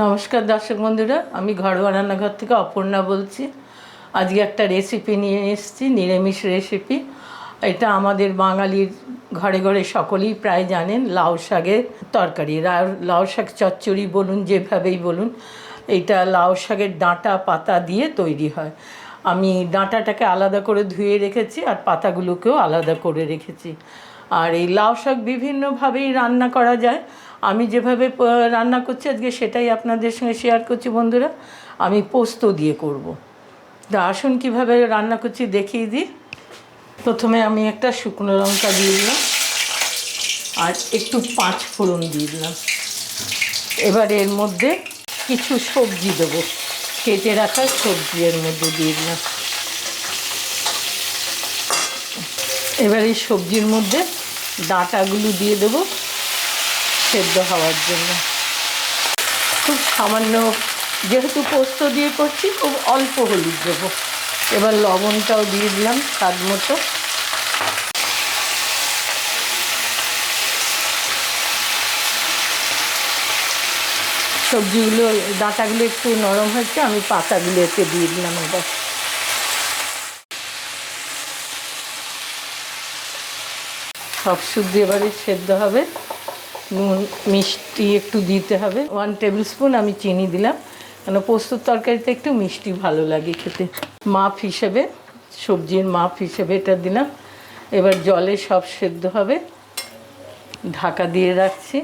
নমস্কার দর্শক বন্ধুরা, আমি ঘরোয়া রান্নাঘর থেকে অপর্ণা বলছি। আজকে একটা রেসিপি নিয়ে এসেছি, নিরামিষ রেসিপি। এটা আমাদের বাঙালির ঘরে ঘরে সকলেই প্রায় জানেন, লাউ শাকের তরকারি। লাউ শাক চচ্চড়ি বলুন, যেভাবেই বলুন, এইটা লাউ শাকের ডাঁটা পাতা দিয়ে তৈরি হয়। আমি ডাঁটাটাকে আলাদা করে ধুয়ে রেখেছি আর পাতাগুলোকেও আলাদা করে রেখেছি। আর এই লাউ শাক বিভিন্নভাবেই রান্না করা যায়। আমি যেভাবে রান্না করছি আজকে সেটাই আপনাদের সঙ্গে শেয়ার করছি বন্ধুরা। আমি পোস্ত দিয়ে করব। তা আসুন কীভাবে রান্না করছি দেখিয়ে দিই। প্রথমে আমি একটা শুকনো লঙ্কা দিয়ে দিলাম আর একটু 5 ফোড়ন দিয়ে দিলাম। এবার এর মধ্যে কিছু সবজি দেবো, কেটে রাখা সবজি এর মধ্যে দিয়ে দিলাম। এবার এই সবজির মধ্যে ডাঁটাগুলো দিয়ে দেবো সেদ্ধ হওয়ার জন্য। খুব সামান্য, যেহেতু পোস্ত দিয়ে করছি, খুব অল্প হলুদ দেবো। এবার লবণটাও দিয়ে দিলাম স্বাদ মতো। সবজিগুলো, ডাঁটাগুলো একটু নরম হচ্ছে, আমি পাতাগুলো এতে দিয়ে দিলাম। এবার সব সবজি এবারে সেদ্ধ হবে। নুন মিষ্টি একটু দিতে হবে, 1 টেবিল স্পুন আমি চিনি দিলাম, কেন পোস্তর তরকারিতে একটু মিষ্টি ভালো লাগে খেতে। মাপ হিসেবে, সবজির মাপ হিসেবে এটা দিলাম। এবার জলে সব সেদ্ধ হবে, ঢাকা দিয়ে রাখছি।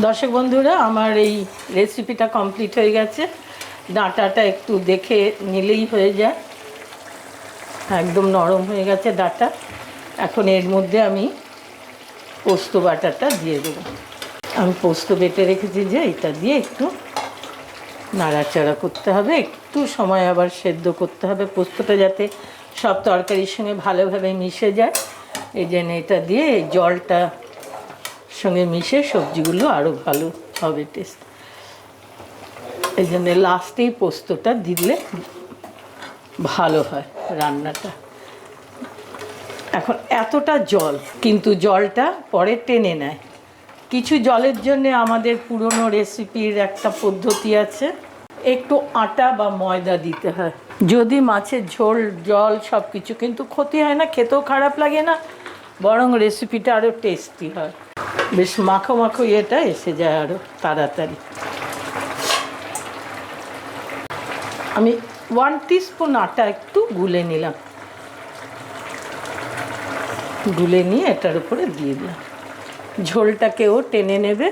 দর্শক বন্ধুরা, আমার এই রেসিপিটা কমপ্লিট হয়ে গেছে। ডাঁটাটা একটু দেখে নিলেই হয়ে যায়, একদম নরম হয়ে গেছে ডাঁটা। এখন এর মধ্যে আমি পোস্ত বাটাটা দিয়ে দেবো। আমি পোস্ত বেটে রেখেছি, যে এটা দিয়ে একটু নাড়াচাড়া করতে হবে, একটু সময় আবার সেদ্ধ করতে হবে পোস্তটা, যাতে সব তরকারির সঙ্গে ভালোভাবে মিশে যায়। এই জন্য এটা দিয়ে এই জলটা সঙ্গে মিশে সবজিগুলো আরও ভালো হবে টেস্ট। এই জন্য লাস্টেই পোস্তটা দিলে ভালো হয় রান্নাটা। এখন এতটা জল, কিন্তু জলটা পরে টেনে নেয়। কিছু জলের জন্য আমাদের পুরনো রেসিপির একটা পদ্ধতি আছে, একটু আটা বা ময়দা দিতে হয়। যদি মাছের ঝোল, জল সব কিছু, কিন্তু ক্ষতি হয় না, খেতেও খারাপ লাগে না, বরং রেসিপিটা আরও টেস্টি হয়। বেশ মাখো মাখো ইয়েটা এসে যায় আরও তাড়াতাড়ি। আমি 1 টিস্পুন আটা একটু গুলে নিলাম, গুলে নিয়ে এটার উপরে দিয়ে দিলাম। ঝোলটাকেও টেনে নেবে,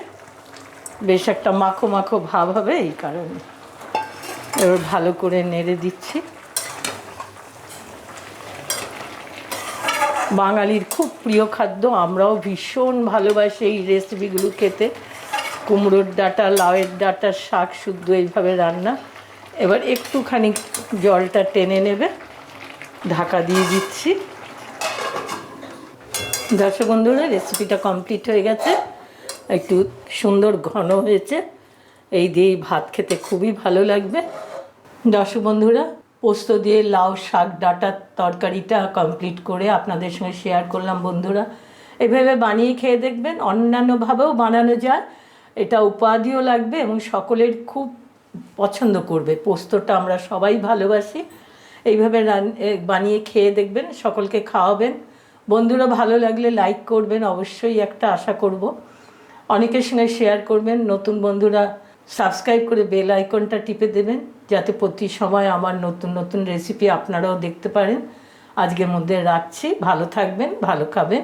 বেশ একটা মাখো মাখো ভাব হবে এই কারণে। এবার ভালো করে নেড়ে দিচ্ছি। বাঙালির খুব প্রিয় খাদ্য, আমরাও ভীষণ ভালোবাসি এই রেসিপিগুলো খেতে। কুমড়োর ডাঁটা, লাউয়ের ডাঁটা, শাক শুদ্ধ এইভাবে রান্না। এবার একটুখানি জলটা টেনে নেবে, ঢাকা দিয়ে দিচ্ছি। দর্শক বন্ধুরা, রেসিপিটা কমপ্লিট হয়ে গেছে, একটু সুন্দর ঘন হয়েছে। এই দিয়েই ভাত খেতে খুবই ভালো লাগবে। দর্শক বন্ধুরা, পোস্ত দিয়ে লাউ শাক ডাঁটার তরকারিটা কমপ্লিট করে আপনাদের সঙ্গে শেয়ার করলাম বন্ধুরা। এভাবে বানিয়ে খেয়ে দেখবেন, অন্যান্যভাবেও বানানো যায়। এটা উপাদেয় লাগবে এবং সকলের খুব পছন্দ করবে। পোস্তটা আমরা সবাই ভালোবাসি। এইভাবে বানিয়ে খেয়ে দেখবেন, সকলকে খাওয়াবেন। বন্ধুরা, ভালো লাগলে লাইক করবেন অবশ্যই, একটা আশা করব। অনেকের সঙ্গে শেয়ার করবেন। নতুন বন্ধুরা সাবস্ক্রাইব করে বেল আইকনটা টিপে দেবেন, যাতে প্রতি সময় আমার নতুন নতুন রেসিপি আপনারাও দেখতে পারেন। আজকের মধ্যে রাখছি, ভালো থাকবেন, ভালো খাবেন।